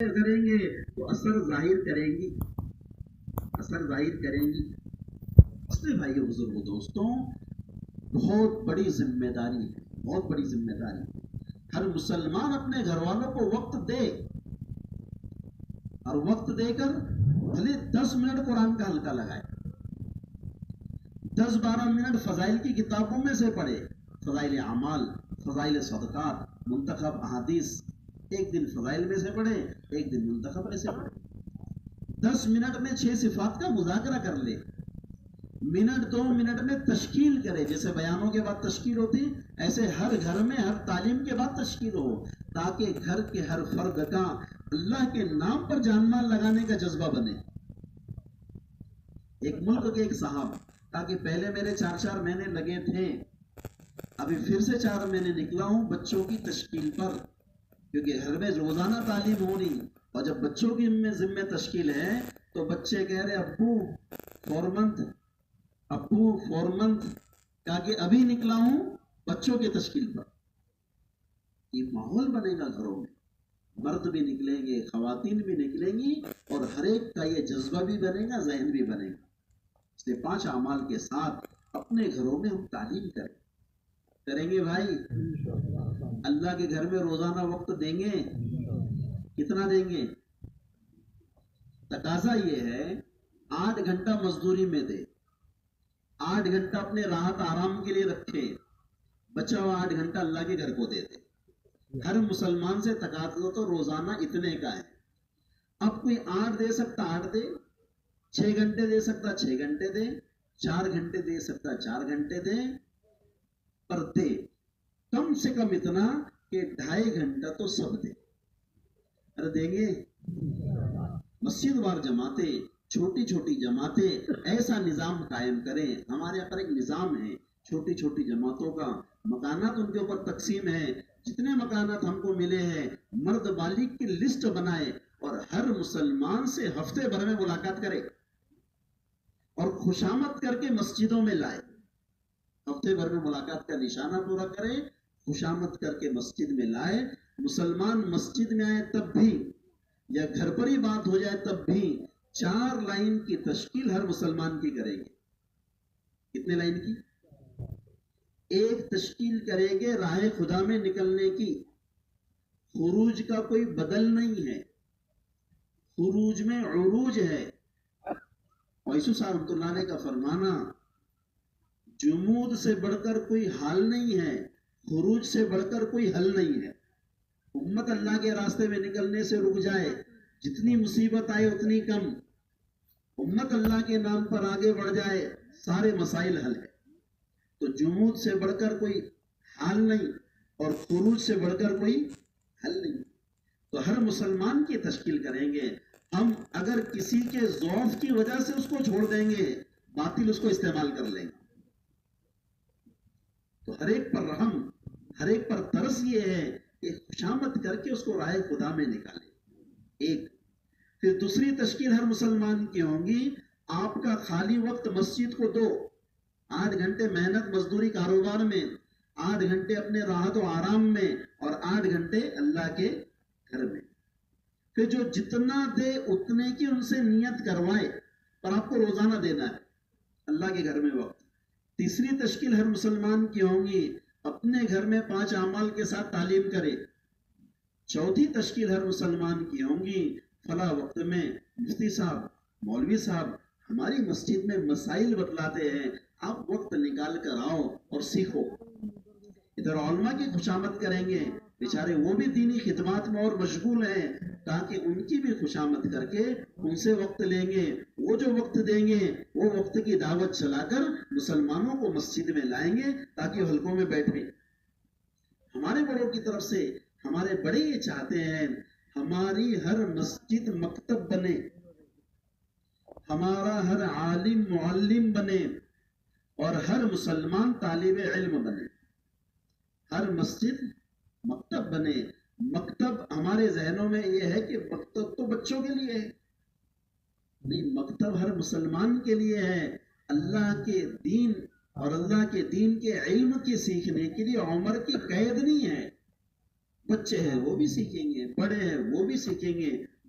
کریں گے تو اثر ظاہر کریں گی، اثر ظاہر کریں گی۔ اس لیے بھائی بزرگ دوستوں، بہت بڑی ذمہ داری ہے، بہت بڑی ذمہ داری۔ ہر مسلمان اپنے گھر والوں کو وقت دے، اور وقت دے کر بھلے 10 منٹ قرآن کا حلقہ لگائے، 10-12 منٹ فضائل کی کتابوں میں سے پڑھے، فضائل اعمال، فضائل صدقات، منتخب احادیث، ایک دن فضائل میں سے پڑھے، ایک دن منتخب میں سے پڑھے۔ 10 منٹ میں 6 صفات کا مذاکرہ کر لے، منٹ 2 منٹ میں تشکیل کرے، جیسے بیانوں کے بعد تشکیل ہوتی، ایسے ہر گھر میں ہر تعلیم کے بعد تشکیل ہو، تاکہ گھر کے ہر فرد کا اللہ کے نام پر جان مال لگانے کا جذبہ بنے۔ ایک ملک کے ایک صاحب، تاکہ پہلے میرے 4 مہینے لگے تھے، ابھی پھر سے 4 مہینے نکلا ہوں بچوں کی تشکیل پر، کیونکہ گھر میں روزانہ تعلیم ہونی، اور جب بچوں کی ذمہ تشکیل ہے تو بچے کہہ رہے ابو 4 منتھ، ابو 4 منتھ، کہا کہ ابھی نکلا ہوں بچوں کی تشکیل پر۔ یہ ماحول بنے گا گھروں میں، مرد بھی نکلیں گے، خواتین بھی نکلیں گی، اور ہر ایک کا یہ جذبہ بھی بنے گا، ذہن بھی بنے گا۔ اس لیے 5 اعمال کے ساتھ اپنے گھروں میں ہم تعلیم کریں گے بھائی۔ اللہ کے گھر میں روزانہ وقت دیں گے، کتنا دیں گے؟ تقاضا یہ ہے 8 گھنٹہ مزدوری میں دے، 8 گھنٹہ اپنے راحت آرام کے لیے رکھے، بچا ہوا 8 گھنٹہ اللہ کے گھر کو دے دے۔ ہر مسلمان سے تقاضا تو روزانہ اتنے کا ہے۔ اب کوئی 8 دے سکتا 8 دے، 6 گھنٹے دے سکتا 6 گھنٹے دے، 4 گھنٹے دے سکتا 4 گھنٹے دے، پر دے کم سے کم اتنا کہ 2.5 گھنٹہ تو سب دے۔ ارے دیں گے؟ مسجد وار جماعتیں، چھوٹی چھوٹی جماعتیں، ایسا نظام قائم کریں۔ ہمارے یہاں پر ایک نظام ہے چھوٹی چھوٹی جماعتوں کا، مکانات ان کے اوپر تقسیم ہے، جتنے مکانات ہم کو ملے ہیں مرد بالغ کی لسٹ بنائے، اور ہر مسلمان سے ہفتے بھر میں ملاقات کرے اور خوشامد کر کے مسجدوں میں لائے۔ ہفتے بھر میں ملاقات کا نشانہ پورا کرے، خوشامد کر کے مسجد میں لائے۔ مسلمان مسجد میں آئے تب بھی، یا گھر پر ہی بات ہو جائے تب بھی، 4 لائن کی تشکیل ہر مسلمان کی کریں گے۔ کتنے لائن کی؟ ایک تشکیل کریں گے راہ خدا میں نکلنے کی۔ خروج کا کوئی بدل نہیں ہے، خروج میں عروج ہے۔ ویسو صاحب رحمۃ اللہ علیہ کا فرمانا، جمود سے بڑھ کر کوئی حال نہیں ہے، خروج سے بڑھ کر کوئی حل نہیں ہے۔ امت اللہ کے راستے میں نکلنے سے رک جائے، جتنی مصیبت آئے اتنی کم، امت اللہ کے نام پر آگے بڑھ جائے، سارے مسائل حل ہے۔ تو جمود سے بڑھ کر کوئی حال نہیں، اور خروج سے بڑھ کر کوئی حل نہیں۔ تو ہر مسلمان کی تشکیل کریں گے ہم۔ اگر کسی کے ضعف کی وجہ سے اس کو چھوڑ دیں گے، باطل اس کو استعمال کر لیں گے۔ تو ہر ایک پر رحم، ہر ایک پر ترس یہ ہے کہ خوشامد کر کے اس کو راہ خدا میں نکالیں۔ ایک پھر دوسری تشکیل ہر مسلمان کی ہوں گی، آپ کا خالی وقت مسجد کو دو، 8 گھنٹے محنت مزدوری کاروبار میں، 8 گھنٹے اپنے راحت و آرام میں، اور 8 گھنٹے اللہ کے گھر میں۔ پھر جو جتنا دے اتنے کی ان سے نیت کروائے، پر آپ کو روزانہ دینا ہے اللہ کے گھر میں وقت۔ تیسری تشکیل ہر مسلمان کی ہوں گی، اپنے گھر میں 5 اعمال کے ساتھ تعلیم کرے۔ چوتھی تشکیل ہر مسلمان کی ہوں گی، فلاں وقت میں مفتی صاحب، مولوی صاحب ہماری مسجد میں مسائل بتلاتے ہیں، آپ وقت نکال کر آؤ اور سیکھو۔ ادھر علماء کی خوشامد کریں گے، بیچارے وہ بھی دینی خدمات میں اور مشغول ہیں، تاکہ ان کی بھی خوشامد کر کے ان سے وقت لیں گے۔ وہ جو وقت دیں گے وہ وقت کی دعوت چلا کر مسلمانوں کو مسجد میں لائیں گے، تاکہ حلقوں میں بیٹھیں۔ ہمارے بڑوں کی طرف سے ہمارے بڑے یہ چاہتے ہیں ہماری ہر مسجد مکتب بنے، ہمارا ہر عالم معلم بنے، اور ہر مسلمان طالب علم بنے۔ ہر مسجد مکتب بنے۔ مکتب ہمارے ذہنوں میں یہ ہے کہ مکتب تو بچوں کے لیے ہے، نہیں، مکتب ہر مسلمان کے لیے ہے۔ اللہ کے دین اور اللہ کے دین کے علم کی سیکھنے کے لیے عمر کی قید نہیں ہے۔ بچے ہیں وہ بھی سیکھیں گے، بڑے ہیں وہ بھی سیکھیں گے،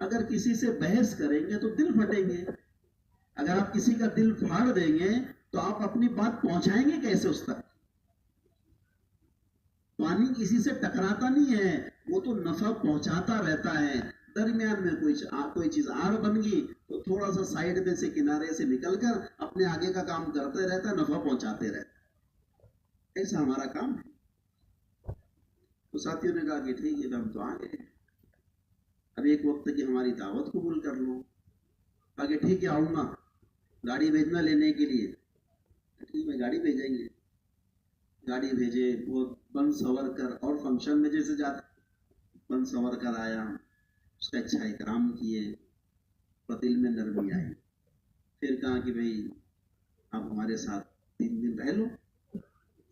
اگر کسی سے بحث کریں گے تو دل پھٹیں گے. اگر آپ کسی کا دل پھاڑ دیں گے تو آپ اپنی بات پہنچائیں گے کیسے اس تک؟ پانی کسی سے ٹکراتا نہیں ہے، وہ تو نفع پہنچاتا رہتا ہے. درمیان میں کوئی چیز آڑ بن گئی تو تھوڑا سا سائڈ میں سے کنارے سے نکل کر اپنے آگے کا کام کرتے رہتا ہے، نفع پہنچاتے رہتا ہے. ایسا ہمارا کام ہے. تو ساتھیوں نے کہا کہ ٹھیک ہے، ہم تو آ گئے، اب ایک وقت کی ہماری دعوت قبول کر لو. آگے ٹھیک ہے، آؤں گا، گاڑی بھیجنا لینے کے لیے. ٹھیک ہے، گاڑی بھیجیں گے. گاڑی بھیجے، وہ بن سور کر، اور فنکشن میں جیسے جاتے بن سور کر آیا، اس کا اچھا اکرام کیے، دل میں نرمی آئی. پھر کہا کہ بھئی آپ ہمارے ساتھ 3 دن رہ لو.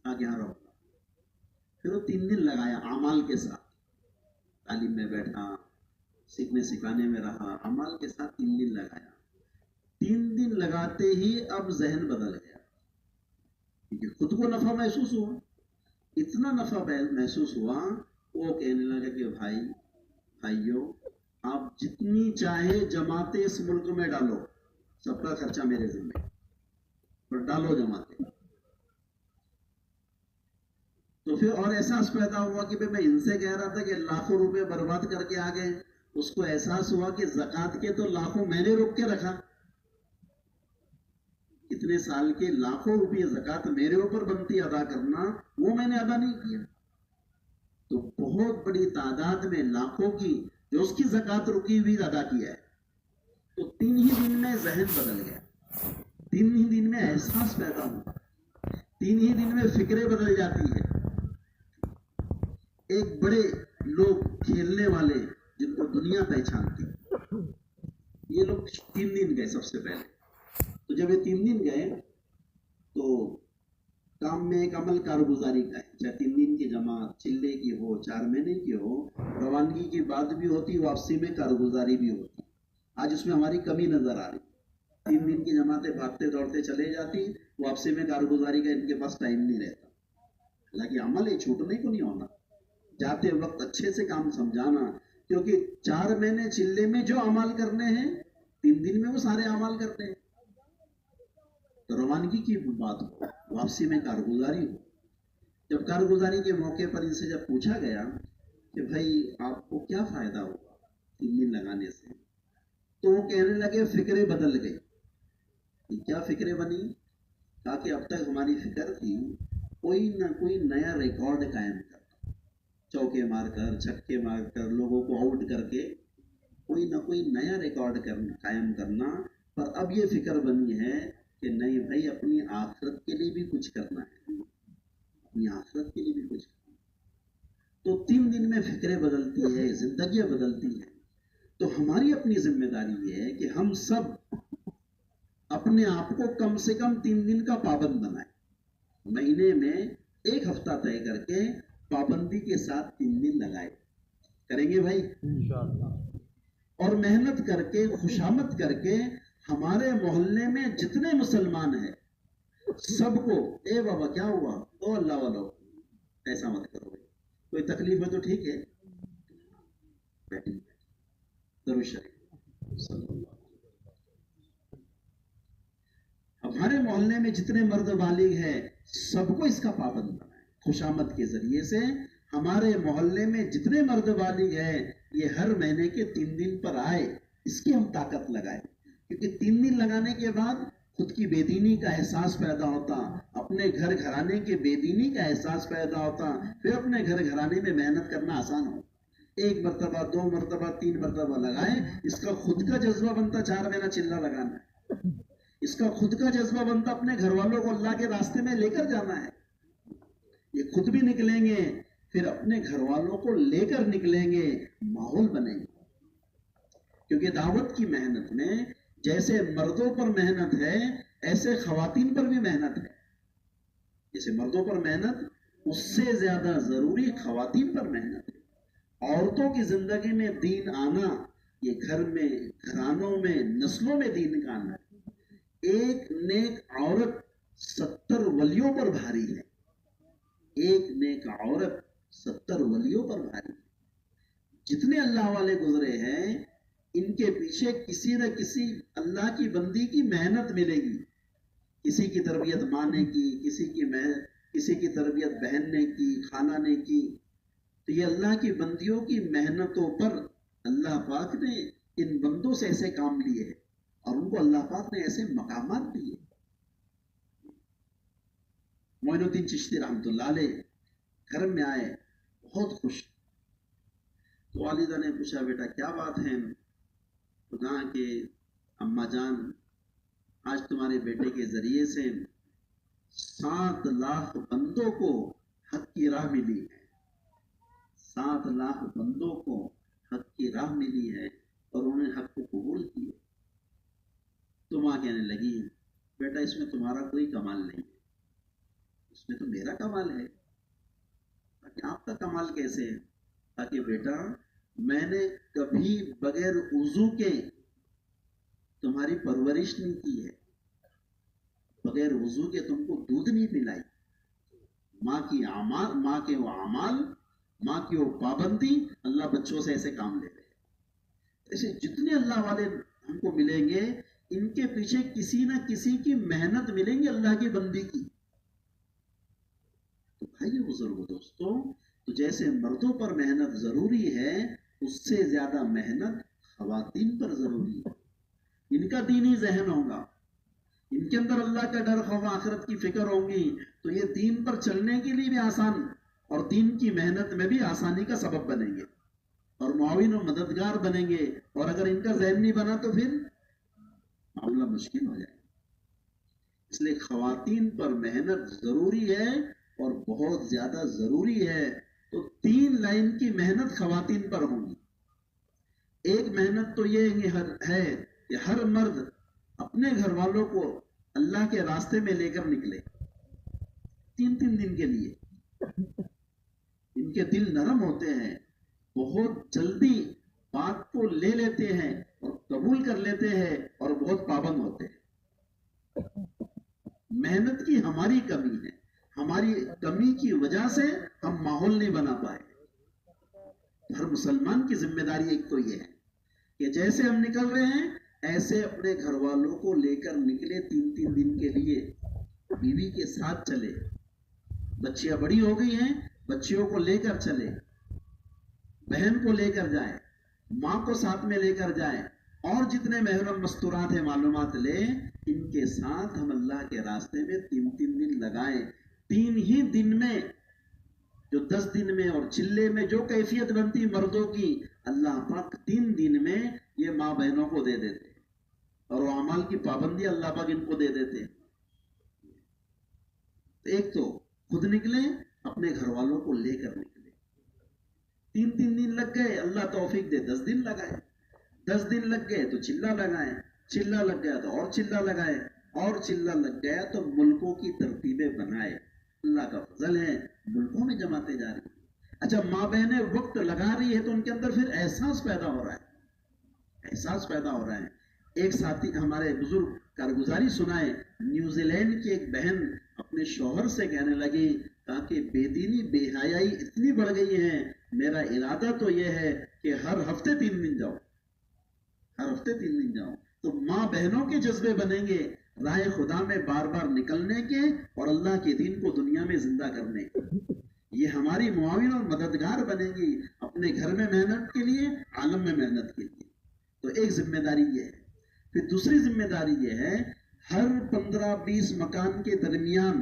آگے یہاں رہو. پھر وہ 3 دن لگایا اعمال کے ساتھ، تعلیم میں بیٹھا، سیکھنے سکھانے میں رہا، اعمال کے ساتھ 3 دن لگایا. 3 دن لگاتے ہی اب ذہن بدل گیا، کیونکہ خود کو نفع محسوس ہوا. اتنا نفع محسوس ہوا، وہ کہنے لگا کہ بھائیو آپ جتنی چاہے جماعتیں اس ملک میں ڈالو، سب کا خرچہ میرے ذمہ، پر ڈالو جماعتیں. تو پھر اور احساس پیدا ہوا کہ میں ان سے کہہ رہا تھا کہ لاکھوں روپے برباد کر کے آ گئے. اس کو احساس ہوا کہ زکوٰۃ کے تو لاکھوں میں نے روک کے رکھا، اتنے سال کے لاکھوں روپے زکوٰۃ میرے اوپر بنتی ادا کرنا، وہ میں نے ادا نہیں کیا. تو بہت بڑی تعداد میں لاکھوں کی جو اس کی زکوٰۃ رکی ہوئی ادا کیا ہے. تو 3 ہی دن میں ذہن بدل گیا، 3 ہی دن میں احساس پیدا ہوا، 3 ہی دن میں فکریں بدل جاتی ہے. ایک بڑے لوگ کھیلنے والے جن کو دنیا پہچانتی، یہ لوگ 3 دن گئے سب سے پہلے. تو جب یہ 3 دن گئے تو کام میں ایک عمل کارگزاری کا ہے، چاہے 3 دن کی جماعت چلے کی ہو، 4 مہینے کی ہو، روانگی کی بات بھی ہوتی، واپسی میں کارگزاری بھی ہوتی. آج اس میں ہماری کمی نظر آ رہی. 3 دن کی جماعتیں بھاگتے دوڑتے چلے جاتی، واپسی میں کارگزاری کا ان کے پاس ٹائم نہیں رہتا. حالانکہ عمل ہے، چھوٹنے کو نہیں ہونا، جاتے وقت اچھے سے کام سمجھانا، کیونکہ 4 مہینے چلے میں جو عمل کرنے ہیں 3 دن میں وہ سارے عمل کرتے ہیں. تو روانگی کی بات ہو، واپسی میں کارگزاری ہو. جب کارگزاری کے موقع پر ان سے جب پوچھا گیا کہ بھائی آپ کو کیا فائدہ ہوا 3 دن لگانے سے، تو وہ کہنے لگے فکریں بدل گئی. کیا فکریں بنی؟ کہا کہ اب تک ہماری فکر تھی کوئی نہ کوئی نیا ریکارڈ قائم کرنا، چوکے مار کر، چھکے مار کر، لوگوں کو آؤٹ کر کے کوئی نہ کوئی نیا ریکارڈ قائم کرنا. پر اب یہ فکر بنی ہے کہ نہیں بھائی، اپنی آخرت کے لیے بھی کچھ کرنا ہے، اپنی آخرت کے لیے بھی کچھ کرنا. تو 3 دن میں فکریں بدلتی ہے، زندگیاں بدلتی ہیں. تو ہماری اپنی ذمہ داری یہ ہے کہ ہم سب اپنے آپ کو کم سے کم 3 دن کا پابند بنائیں. مہینے میں 1 ہفتہ طے کر کے پابندی کے ساتھ 3 دن لگائے. کریں گے بھائی انشاءاللہ. اور محنت کر کے، خوشامد کر کے، ہمارے محلے میں جتنے مسلمان ہیں سب کو، اے بابا کیا ہوا، او اللہ والو، ایسا مت کرو، کوئی تکلیف ہے تو ٹھیک ہے، درود شریف صلی اللہ. ہمارے محلے میں جتنے مرد بالغ ہیں سب کو اس کا پابند بنائیں. خوشامد کے ذریعے سے ہمارے محلے میں جتنے مرد بالغ ہیں یہ ہر مہینے کے 3 دن پر آئے، اس کی ہم طاقت لگائیں. کیونکہ 3 دن لگانے کے بعد خود کی بے دینی کا احساس پیدا ہوتا، اپنے گھر گھرانے کے بے دینی کا احساس پیدا ہوتا، پھر اپنے گھر گھرانے میں محنت کرنا آسان ہو. 1 مرتبہ 2 مرتبہ 3 مرتبہ لگائیں، اس کا خود کا جذبہ بنتا 4 مہینہ چلہ لگانا ہے. اس کا خود کا جذبہ بنتا اپنے گھر والوں کو اللہ کے راستے میں لے کر جانا ہے. یہ خود بھی نکلیں گے، پھر اپنے گھر والوں کو لے کر نکلیں گے، ماحول بنیں گے. کیونکہ دعوت کی محنت میں جیسے مردوں پر محنت ہے ایسے خواتین پر بھی محنت ہے. جیسے مردوں پر محنت، اس سے زیادہ ضروری خواتین پر محنت ہے. عورتوں کی زندگی میں دین آنا، یہ گھر میں، گھرانوں میں، نسلوں میں دین کا آنا ہے. ایک نیک عورت 70 ولیوں پر بھاری ہے. ایک نیک عورت 70 ولیوں پر بھاری ہے. جتنے اللہ والے گزرے ہیں ان کے پیچھے کسی نہ کسی اللہ کی بندی کی محنت ملے گی. کسی کی تربیت ماں نے کی, کسی کی تربیت بہن نے کی, خالہ نے کی. تو یہ اللہ کی بندیوں کی محنتوں پر اللہ پاک نے ان بندوں سے ایسے کام لیے ہیں اور ان کو اللہ پاک نے ایسے مقامات دیے. معین الدین چشتی رحمۃ اللہ علیہ گھر میں آئے, بہت خوش. تو والدہ نے پوچھا, بیٹا کیا بات ہے؟ تو کہا کہ اماں جان, آج تمہارے بیٹے کے ذریعے سے 7 لاکھ بندوں کو حق کی راہ ملی ہے. 7 لاکھ بندوں کو حق کی راہ ملی ہے اور انہوں نے حق کو قبول کیا. تو ماں کہنے لگی, بیٹا اس میں تمہارا کوئی کمال نہیں ہے, اس میں تو میرا کمال ہے. کہ آپ کا کمال کیسے ہے؟ تاکہ بیٹا میں نے کبھی بغیر وضو کے تمہاری پرورش نہیں کی ہے, بغیر وضو کے تم کو دودھ نہیں پلائی. ماں کے وہ اعمال, ماں کی وہ پابندی, اللہ بچوں سے ایسے کام لے رہے ہیں. ایسے جتنے اللہ والے ہم کو ملیں گے, ان کے پیچھے کسی نہ کسی کی محنت ملیں گی اللہ کی بندی کی. تو بھائی بزرگوں دوستوں, تو جیسے مردوں پر محنت ضروری ہے, اس سے زیادہ محنت خواتین پر ضروری ہے. ان کا دینی ذہن ہوگا, ان کے اندر اللہ کا ڈر خوف آخرت کی فکر ہوگی, تو یہ دین پر چلنے کے لیے بھی آسان اور دین کی محنت میں بھی آسانی کا سبب بنیں گے اور معاون و مددگار بنیں گے. اور اگر ان کا ذہن نہیں بنا تو پھر معاملہ مشکل ہو جائے. اس لیے خواتین پر محنت ضروری ہے اور بہت زیادہ ضروری ہے. تو 3 لائن کی محنت خواتین پر ہوگی. ایک محنت تو یہ ہے کہ ہر مرد اپنے گھر والوں کو اللہ کے راستے میں لے کر نکلے 3 دن کے لیے. ان کے دل نرم ہوتے ہیں, بہت جلدی بات کو لے لیتے ہیں اور قبول کر لیتے ہیں اور بہت پابند ہوتے ہیں. محنت کی ہماری کمی ہے, ہماری کمی کی وجہ سے ہم ماحول نہیں بنا پائے. ہر مسلمان کی ذمہ داری ایک تو یہ ہے کہ جیسے ہم نکل رہے ہیں ایسے اپنے گھر والوں کو لے کر نکلے 3 دن کے لیے, بیوی کے ساتھ چلے. بچیاں بڑی ہو گئی ہیں, بچیوں کو لے کر چلے, بہن کو لے کر جائے, ماں کو ساتھ میں لے کر جائے, اور جتنے محرم مستورات ہیں معلومات لے, ان کے ساتھ ہم اللہ کے راستے میں 3 دن لگائیں. 3 ہی دن میں جو 10 دن میں اور چلے میں جو کیفیت بنتی مردوں کی, اللہ پاک 3 دن میں یہ ماں بہنوں کو دے دیتے اور وہ اعمال کی پابندی اللہ پاک ان کو دے دیتے. ایک تو خود نکلے, اپنے گھر والوں کو لے کر نکلے. 3 دن لگ گئے, اللہ توفیق دے 10 دن لگائے. 10 دن لگ گئے تو چلہ لگائیں, چلہ لگ گیا تو اور چلہ لگائے, اور چلہ لگ گیا تو ملکوں کی ترتیبیں بنائے. اللہ کا فضل ہے, ملکوں میں جماتے جا رہی ہیں. اچھا, ماں بہنیں وقت لگا رہی ہے تو ان کے اندر پھر احساس پیدا ہو رہا ہے, احساس پیدا ہو رہا ہے. ایک ساتھی ہمارے بزرگ کارگزاری سنائے, نیوزی لینڈ کی ایک بہن اپنے شوہر سے کہنے لگی کہ بے دینی بے حیائی اتنی بڑھ گئی ہے, میرا ارادہ تو یہ ہے کہ ہر ہفتے 3 دن جاؤ, ہر ہفتے 3 دن جاؤ. تو ماں بہنوں کے جذبے بنیں گے راہ خدا میں بار بار نکلنے کے اور اللہ کے دین کو دنیا میں زندہ کرنے کے. یہ ہماری معاون اور مددگار بنے گی اپنے گھر میں محنت کے لیے, عالم میں محنت کے لیے. تو ایک ذمہ داری یہ ہے. پھر دوسری ذمہ داری یہ ہے, ہر 15-20 مکان کے درمیان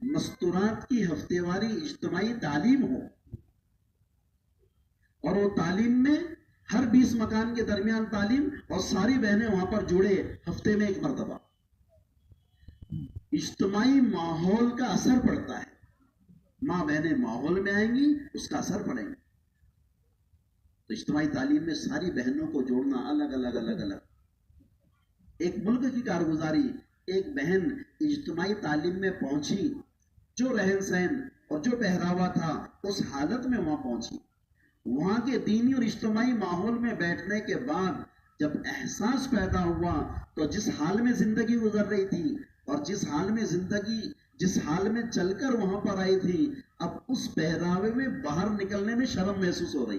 مستورات کی ہفتے واری اجتماعی تعلیم ہو, اور وہ تعلیم میں ہر 20 مکان کے درمیان تعلیم, اور ساری بہنیں وہاں پر جڑے ہفتے میں 1 مرتبہ. اجتماعی ماحول کا اثر پڑتا ہے, ماں بہنیں ماحول میں آئیں گی, اس کا اثر پڑے گا. تو اجتماعی تعلیم میں ساری بہنوں کو جوڑنا, الگ الگ. ایک ملک کی کارگزاری, ایک بہن اجتماعی تعلیم میں پہنچی, جو رہن سہن اور جو پہراوا تھا اس حالت میں وہاں پہنچی. وہاں کے دینی اور اجتماعی ماحول میں بیٹھنے کے بعد جب احساس پیدا ہوا تو جس حال میں زندگی گزر رہی تھی اور جس حال میں چل کر وہاں پر آئی تھی, اب اس پہراوے میں باہر نکلنے میں شرم محسوس ہو رہی.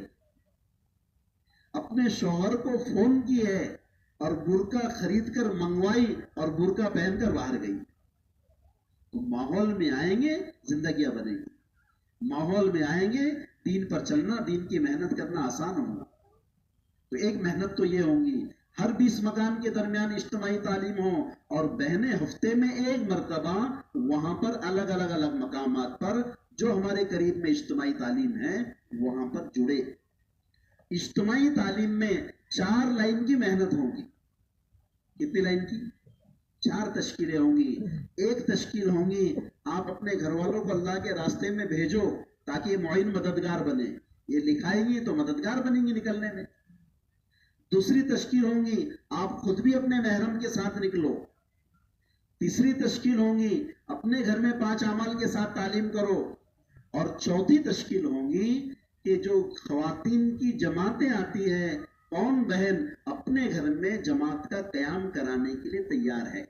اپنے شوہر کو فون کی ہے اور برقع خرید کر منگوائی اور برقع پہن کر باہر گئی. تو ماحول میں آئیں گے زندگیاں بنیں گی. ماحول میں آئیں گے دین پر چلنا، دین کی محنت کرنا آسان ہوگا. تو ایک محنت تو یہ ہوں گی ہر 20 مکان کے درمیان اجتماعی تعلیم ہو اور بہنیں ہفتے میں ایک مرتبہ وہاں پر الگ الگ مقامات پر جو ہمارے قریب میں اجتماعی تعلیم ہے وہاں پر جڑے. اجتماعی تعلیم میں 4 لائن کی محنت ہوگی. کتنی لائن کی؟ 4 تشکیلیں ہوں گی. ایک تشکیل ہوں گی آپ اپنے گھر والوں کو اللہ کے راستے میں بھیجو تاکہ یہ معین مددگار بنے. یہ لکھائیں گی تو مددگار بنیں گی نکلنے میں. دوسری تشکیل ہوں گی آپ خود بھی اپنے محرم کے ساتھ نکلو. تیسری تشکیل ہوں گی اپنے گھر میں 5 اعمال کے ساتھ تعلیم کرو. اور چوتھی تشکیل ہوں گی کہ جو خواتین کی جماعتیں آتی ہیں کون بہن اپنے گھر میں جماعت کا قیام کرانے کے لیے تیار ہے.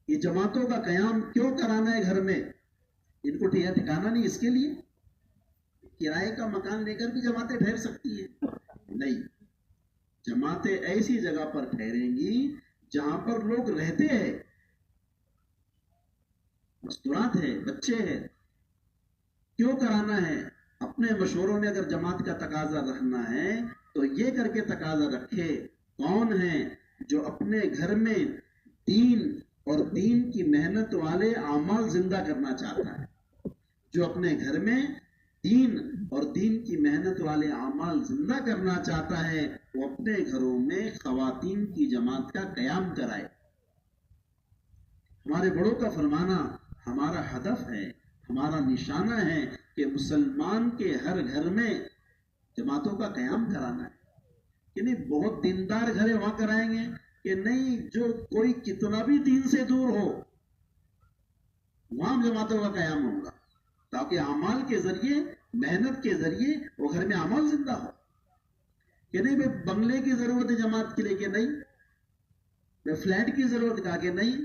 یہ جماعتوں کا قیام کیوں کرانا ہے گھر میں؟ ان کو ٹھکانا نہیں اس کے لیے کرائے کا مکان لے کر بھی جماعتیں ٹھہر سکتی ہیں؟ نہیں. جماعتیں ایسی جگہ پر ٹھہریں گی جہاں پر لوگ رہتے ہیں، مستورات ہیں، بچے ہیں. کیوں کرانا ہے؟ اپنے مشوروں میں اگر جماعت کا تقاضا رکھنا ہے تو یہ کر کے تقاضا رکھے کون ہیں جو اپنے گھر میں دین اور دین کی محنت والے اعمال زندہ کرنا چاہتا ہے. جو اپنے گھر میں دین اور دین کی محنت والے اعمال زندہ کرنا چاہتا ہے وہ اپنے گھروں میں خواتین کی جماعت کا قیام کرائے. ہمارے بڑوں کا فرمانا ہمارا ہدف ہے، ہمارا نشانہ ہے کہ مسلمان کے ہر گھر میں جماعتوں کا قیام کرانا ہے. کہ نہیں بہت دیندار گھر ہے وہاں کرائیں گے کہ نہیں جو کوئی کتنا بھی دین سے دور ہو وہاں جماعتوں کا قیام ہوگا تاکہ اعمال کے ذریعے محنت کے ذریعے وہ گھر میں اعمال زندہ ہو. کہ نہیں بھائی بنگلے کی ضرورت ہے جماعت کے لیے کہ نہیں، بھائی فلیٹ کی ضرورت کہا کہ نہیں،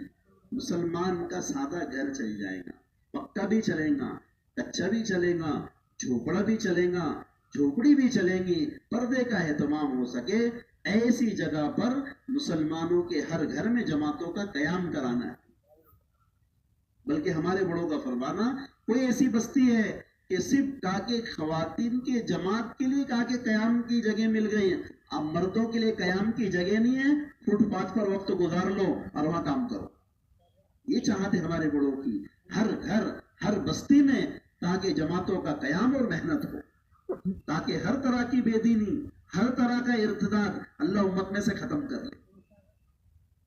مسلمان کا سادہ گھر چل جائے گا، پکا بھی چلے گا، کچا بھی چلے گا، جھوپڑا بھی چلے گا، جھوپڑی بھی چلیں گی، پردے کا اہتمام ہو سکے ایسی جگہ پر مسلمانوں کے ہر گھر میں جماعتوں کا قیام کرانا ہے. بلکہ ہمارے بڑوں کا فرمانا کوئی ایسی بستی ہے کہ صرف کہا کہ خواتین کے جماعت کے لیے کہا کہ قیام کی جگہ مل گئی ہیں، اب مردوں کے لیے قیام کی جگہ نہیں ہے، فٹ پاتھ پر وقت گزار لو اور وہاں کام کرو. یہ چاہتے ہمارے بڑوں کی ہر گھر ہر بستی میں تاکہ جماعتوں کا قیام اور محنت ہو، تاکہ ہر طرح کی بے دینی ہر طرح کا ارتداد اللہ امت میں سے ختم کر لے.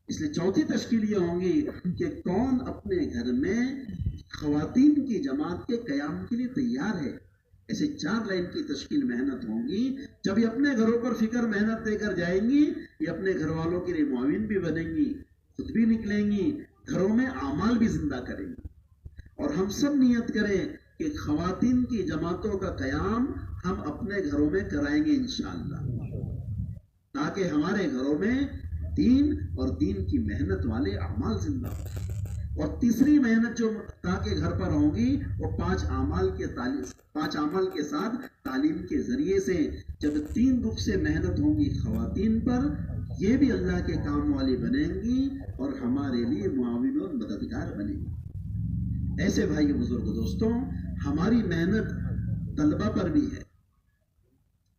اس لیے چوتھی تشکیل یہ ہوں گی کہ کون اپنے گھر میں خواتین کی جماعت کے قیام کے لیے تیار ہے. ایسے 4 لائن کی تشکیل محنت ہوں گی. جب یہ اپنے گھروں پر فکر محنت دے کر جائیں گی یہ اپنے گھر والوں کے لیے معاون بھی بنیں گی، خود بھی نکلیں گی، گھروں میں اعمال بھی زندہ کریں گی. اور ہم سب نیت کریں کہ خواتین کی جماعتوں کا قیام ہم اپنے گھروں میں کرائیں گے انشاءاللہ، تاکہ ہمارے گھروں میں دین اور دین کی محنت والے اعمال زندہ ہوں. اور تیسری محنت جو تاکہ گھر پر ہوگی وہ 5 اعمال کے ساتھ تعلیم کے ذریعے سے. جب 3 رخ سے محنت ہوگی خواتین پر یہ بھی اللہ کے کام والی بنیں گی اور ہمارے لیے معاون اور مددگار بنیں گی. ایسے بھائی بزرگ دوستوں ہماری محنت طلبہ پر بھی ہے،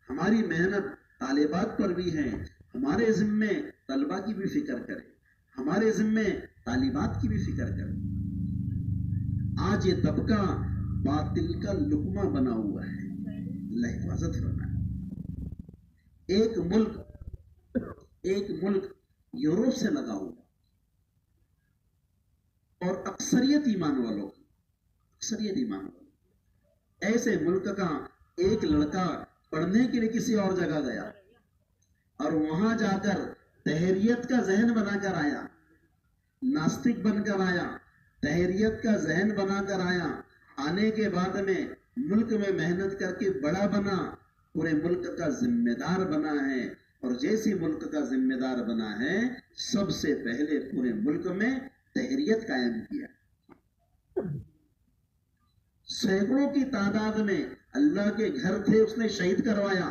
ہماری محنت طالبات پر بھی ہے. ہمارے ذمے طلبہ کی بھی فکر کریں، ہمارے ذمے طالبات کی بھی فکر کریں. آج یہ طبقہ باطل کا لقمہ بنا ہوا ہے، اللہ حفاظت فرمائے. ایک ملک یورپ سے لگا ہوا اور اکثریت ایمان والوں ایسے ملک کا ایک لڑکا پڑھنے کے لیے کسی اور جگہ گیا اور وہاں جا کر طہریت کا ذہن بنا کر آیا، ناستک بن کر آیا، طہریت کا ذہن بنا کر آیا. آنے کے بعد میں ملک میں محنت کر کے بڑا بنا، پورے ملک کا ذمہ دار بنا ہے. اور جیسی ملک کا ذمہ دار بنا ہے سب سے پہلے پورے ملک میں طہریت قائم کیا. سینکڑوں کی تعداد میں اللہ کے گھر تھے اس نے شہید کروایا.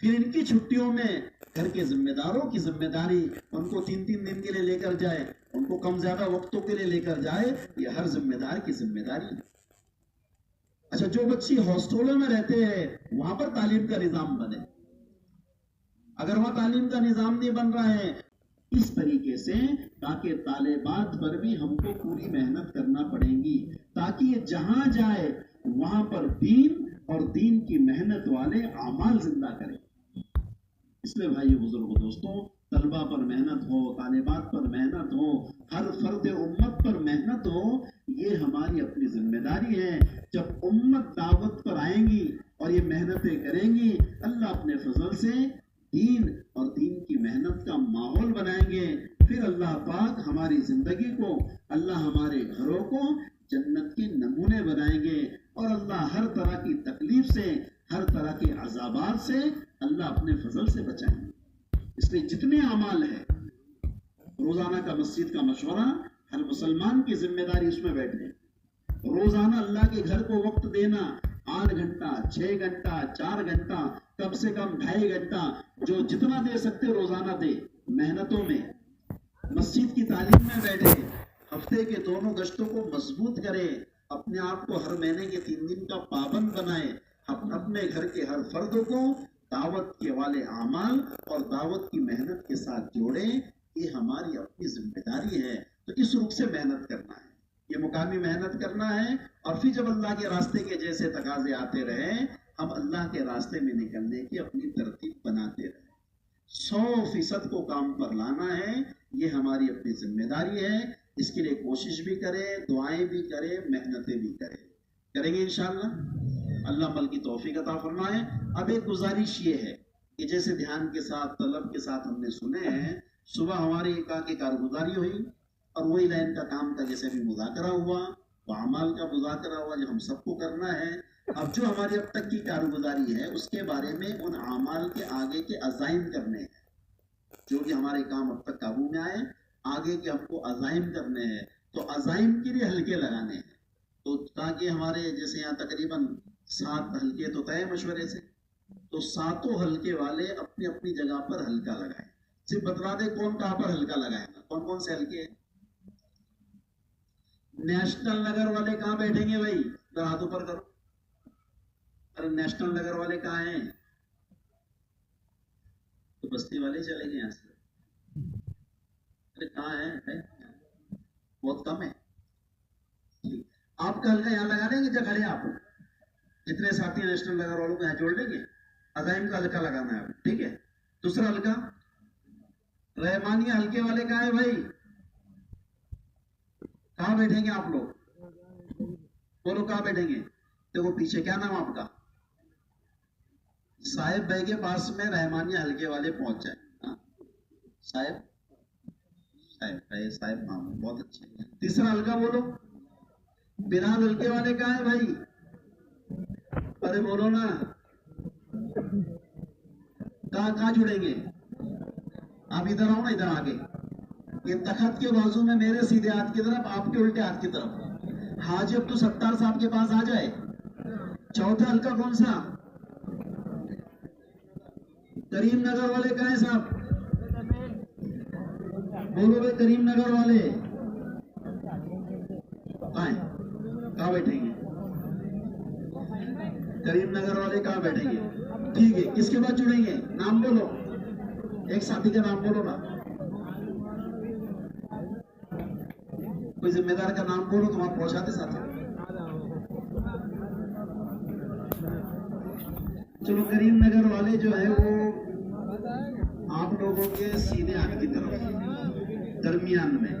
پھر ان کی چھٹیوں میں گھر کے ذمہ داروں کی ذمہ داری، ان کو 3 دن کے لیے لے کر جائے، ان کو کم زیادہ وقتوں کے لیے لے کر جائے، یہ ہر ذمہ دار کی ذمہ داری ہے۔ اچھا، جو بچی ہاسٹلوں میں رہتے ہیں وہاں پر تعلیم کا نظام بنے، اگر وہاں تعلیم کا نظام نہیں بن رہا ہے اس طریقے سے، تاکہ طالبات پر بھی ہم کو پوری محنت کرنا پڑے گی، تاکہ یہ جہاں جائے وہاں پر دین اور دین کی محنت والے اعمال زندہ کریں۔ اس لیے بھائی بزرگ دوستوں، طلبہ پر محنت ہو، طالبات پر محنت ہو، ہر فرد امت پر محنت ہو، یہ ہماری اپنی ذمہ داری ہے۔ جب امت دعوت پر آئیں گی اور یہ محنتیں کریں گی، اللہ اپنے فضل سے دین اور دین کی محنت کا ماحول بنائیں گے، پھر اللہ پاک ہماری زندگی کو، اللہ ہمارے گھروں کو جنت کے نمونے بنائیں گے، اور اللہ ہر طرح کی تکلیف سے، ہر طرح کے عذابات سے اللہ اپنے فضل سے بچائیں گے۔ اس لیے جتنے اعمال ہیں، روزانہ کا مسجد کا مشورہ، ہر مسلمان کی ذمہ داری اس میں بیٹھے، روزانہ اللہ کے گھر کو وقت دینا، 8 گھنٹہ 6 گھنٹہ 4 گھنٹہ، کم سے کم 2.5 گھنٹہ، جو جتنا دے سکتے روزانہ دے، محنتوں میں، مسجد کی تعلیم میں بیٹھے، ہفتے کے دونوں گشتوں کو مضبوط کرے، اپنے آپ کو ہر مہینے کے 3 دن کا پابند بنائے، اپنے گھر کے ہر فرد کو دعوت کے والے اعمال اور دعوت کی محنت کے ساتھ جوڑے، یہ ہماری اپنی ذمہ داری ہے۔ تو اس رخ سے محنت کرنا ہے، یہ مقامی محنت کرنا ہے، اور پھر جب اللہ کے راستے کے جیسے تقاضے آتے رہے، ہم اللہ کے راستے میں نکلنے کی اپنی ترتیب بناتے رہے۔ 100% کو کام پر لانا ہے، یہ ہماری اپنی ذمہ داری ہے۔ اس کے لیے کوشش بھی کریں، دعائیں بھی کریں، محنتیں بھی کریں گے انشاءاللہ۔ اللہ عمل کی توفیق عطا فرمائے۔ اب ایک گزارش یہ ہے کہ جیسے دھیان کے ساتھ، طلب کے ساتھ ہم نے سنے ہیں، صبح ہماری ایک کارگزاری ہوئی، اور وہی لائن کا کام کا جیسے بھی مذاکرہ ہوا، وہ اعمال کا مذاکرہ ہوا جو ہم سب کو کرنا ہے۔ اب جو ہماری اب تک کی کارگزاری ہے اس کے بارے میں ان اعمال کے آگے کے عزائم کرنے ہیں، جو بھی ہمارے کام اب تک قابو میں آئے، آگے کے ہم کو عزائم کرنے ہیں، تو عزائم کے لیے حلقے لگانے ہیں، تو تاکہ ہمارے جیسے یہاں تقریباً 7 حلقے تو طے مشورے سے، تو 7 حلقے والے اپنی اپنی جگہ پر حلقہ لگائیں۔ صرف بتلا دے کون کہاں پر حلقہ لگائے گا، کون کون سے حلقے ہیں۔ نیشنل نگر والے کہاں بیٹھیں گے بھائی، ذرا ہاتھ اوپر کرو۔ ارے نیشنل نگر والے کہاں ہیں، تو بستی والے چلے گئے یہاں سے۔ ارے کہاں ہے، بہت کم ہے۔ آپ کا حلقہ یہاں لگا دیں گے، جب کھڑے آپ جتنے ساتھی نیشنل نگر والوں کو یہاں جوڑ دیں گے، عزائم کا حلقہ لگانا ہے، ٹھیک ہے۔ دوسرا حلقہ رحمانیہ حلقے والے کہاں ہے بھائی، کہاں بیٹھیں گے آپ لوگ، بولو کہاں بیٹھیں گے۔ دیکھو پیچھے کیا نام آپ کا، صاحب بھائی کے پاس میں رحمانیہ حلقے والے پہنچ جائیں۔ صاحب ہاں بہت اچھے۔ تیسرا حلقہ بولو، بلال حلقے والے کہاں ہیں بھائی، ارے بولو نا، کہاں جڑیں گے آپ، ادھر آؤ نا، ادھر آگے، یہ تخت کے بازو میں میرے سیدھے ہاتھ کی طرف، آپ کے الٹے ہاتھ کی طرف حاجی عبد الستار صاحب کے پاس آ جائے۔ چوتھا حلقہ کون سا، کریم نگر والے کہاں ہیں صاحب، بولو بھائی کریم نگر والے کہاں بیٹھیں گے، کریم نگر والے کہاں بیٹھیں گے، ٹھیک ہے۔ کس کے بعد جڑیں گے، نام بولو، ایک ساتھی کا نام بولو نا، کوئی ذمہ دار کا نام بولو، تم آپ پہنچاتے ساتھ۔ چلو کریم نگر والے جو ہے وہ آپ لوگوں کے سیدھے ہاتھ کی طرف درمیان میں،